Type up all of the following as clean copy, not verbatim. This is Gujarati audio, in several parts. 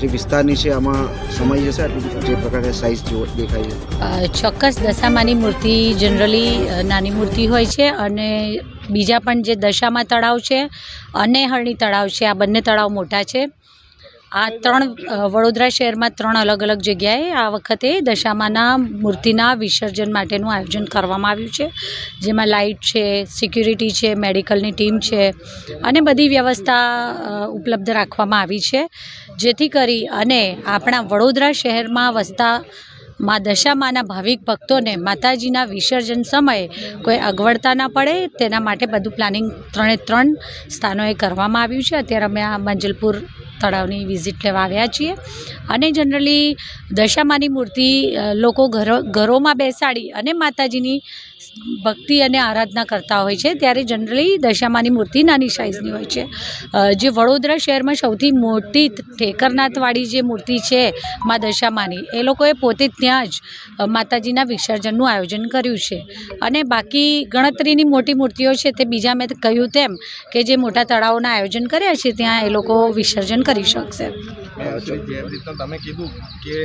જે વિસ્તારની છે આમાં સમાઈ જશે આટલી જે પ્રકારે સાઇઝ જો દેખાય છે? ચોક્કસ દશામાની મૂર્તિ જનરલી નાની મૂર્તિ હોય છે અને બીજા પણ જે દશામા તળાવ છે અને હરણી તળાવ છે, આ બંને તળાવ મોટા છે. આ વડોદરા શહેરમાં 3 અલગ અલગ જગ્યાએ આ વખતે દશામાના મૂર્તિના વિસર્જન માટેનું આયોજન કરવામાં આવ્યું છે, જેમાં લાઇટ છે, સિક્યુરિટી છે, મેડિકલની ટીમ છે અને બધી વ્યવસ્થા ઉપલબ્ધ રાખવામાં આવી છે, જેથી કરી અને આપણા વડોદરા શહેરમાં વસતા દશામાના ભાવિક ભક્તોને માતાજીના વિસર્જન સમયે કોઈ અગવડતા ના પડે તેના માટે બધું પ્લાનિંગ 3 સ્થાનોએ કરવામાં આવ્યું છે. અત્યારે અમે આ મંજલપુર તળાવની વિઝિટ લેવા આવ્યા છીએ અને જનરલી દશામાની મૂર્તિ લોકો ઘરોમાં બેસાડી અને માતાજીની ભક્તિ અને આરાધના કરતા હોય છે, ત્યારે જનરલી દશામાની મૂર્તિ નાની સાઇઝની હોય છે. જે વડોદરા શહેરમાં સૌથી મોટી ઠેકરનાથવાળી જે મૂર્તિ છે મા દશામાની, એ લોકોએ પોતે ત્યાં જ માતાજીના વિસર્જનનું આયોજન કર્યું છે અને બાકી ગણતરીની મોટી મૂર્તિઓ છે તે બીજા મેં કહ્યું તેમ કે જે મોટા તળાવોના આયોજન કર્યા છે ત્યાં એ લોકો વિસર્જન કરી શકશે. જે રીતના તમે કીધું કે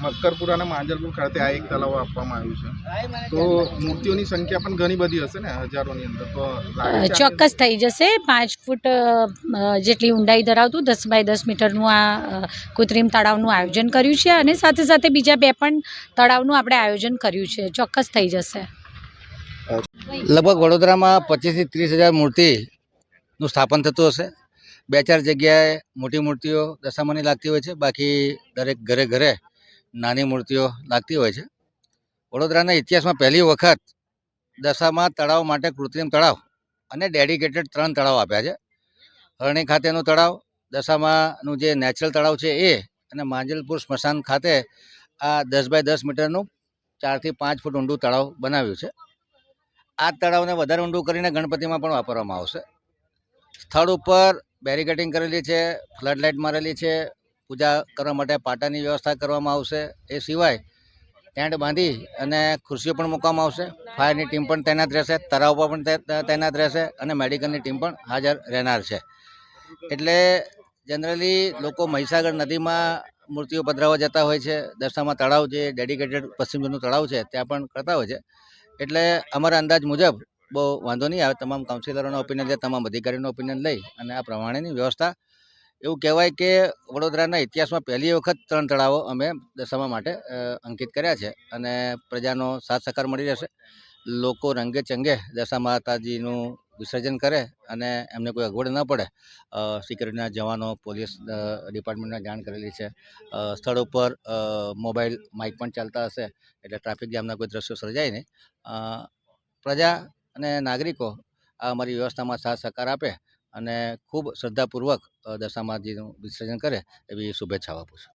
મક્કરપુર અને માંજલપુર ખાતે આ એક તળાવ આપવામાં આવ્યું છે, તો મૂર્તિઓની સંખ્યા પણ ઘણી બધી હશે ને, હજારોની અંદર? તો ચોક્કસ થઈ જશે. 5 ફૂટ જેટલી ઊંડાઈ ધરાવતું 10 બાય 10 મીટરનું આ કૃત્રિમ તળાવનું આયોજન કર્યું છે અને સાથે સાથે બીજા 2 પણ તળાવનું આપણે આયોજન કર્યું છે. ચોક્કસ થઈ જશે. લગભગ વડોદરામાં 25 થી 30 હજાર મૂર્તિનું સ્થાપન થતું હશે. 2-4 જગ્યાએ મોટી મૂર્તિઓ દશામાની લાગતી હોય છે, બાકી દરેક ઘરે ઘરે નાની મૂર્તિઓ લાગતી હોય છે. વડોદરાના ઇતિહાસમાં પહેલી વખત દશામા તળાવ માટે કૃત્રિમ તળાવ અને ડેડિકેટેડ 3 તળાવ આપ્યા છે. હરણી ખાતેનું તળાવ, દશામાનું જે નેચરલ તળાવ છે એ, અને માંજલપુર સ્મશાન ખાતે આ 10 બાય 10 મીટરનું 4 થી 5 ફૂટ ઊંડું તળાવ બનાવ્યું છે. આ તળાવને વધારે ઊંડું કરીને ગણપતિમાં પણ વાપરવામાં આવશે. સ્થળ ઉપર બેરિકેડિંગ કરેલી છે, ફ્લડ લાઇટ મારેલી છે, પૂજા કરવા માટે પાટાની વ્યવસ્થા કરવામાં આવશે. એ સિવાય ટેન્ટ બાંધી અને ખુરશીઓ પણ મૂકવામાં આવશે. ફાયરની ટીમ પણ તૈનાત રહેશે, તળાવ પર પણ તૈનાત રહેશે અને મેડિકલની ટીમ પણ હાજર રહેનાર છે. એટલે જનરલી લોકો મહીસાગર નદીમાં મૂર્તિઓ પધરાવવા જતા હોય છે, દશામા તળાવ જે ડેડિકેટેડ પશ્ચિમ ઝોનનું તળાવ છે ત્યાં પણ કરતા હોય છે. એટલે અમારા અંદાજ મુજબ બહુ વાંધો નહીં આવે. તમામ કાઉન્સિલરોના ઓપિનિયન લે, તમામ અધિકારીઓના ઓપિનિયન લઈ અને આ પ્રમાણેની વ્યવસ્થા, એવું કહેવાય કે વડોદરાના ઇતિહાસમાં પહેલી વખત 3 તળાવો અમે દશામા માટે અંકિત કર્યા છે અને પ્રજાનો સાથ સહકાર મળી રહેશે. લોકો રંગે ચંગે દશા માતાજીનું વિસર્જન કરે અને એમને કોઈ અગવડ ન પડે, સિક્યુરિટીના જવાનો, પોલીસ ડિપાર્ટમેન્ટને જાણ કરેલી છે. સ્થળ ઉપર મોબાઈલ માઇક પણ ચાલતા હશે, એટલે ટ્રાફિક જામના કોઈ દ્રશ્યો સર્જાય નહીં. પ્રજા અને નાગરિકો આ અમારી વ્યવસ્થામાં સાથ સહકાર આપે અને ખૂબ શ્રદ્ધાપૂર્વક દશામાજીનું વિસર્જન કરે એવી શુભેચ્છાઓ આપું છું.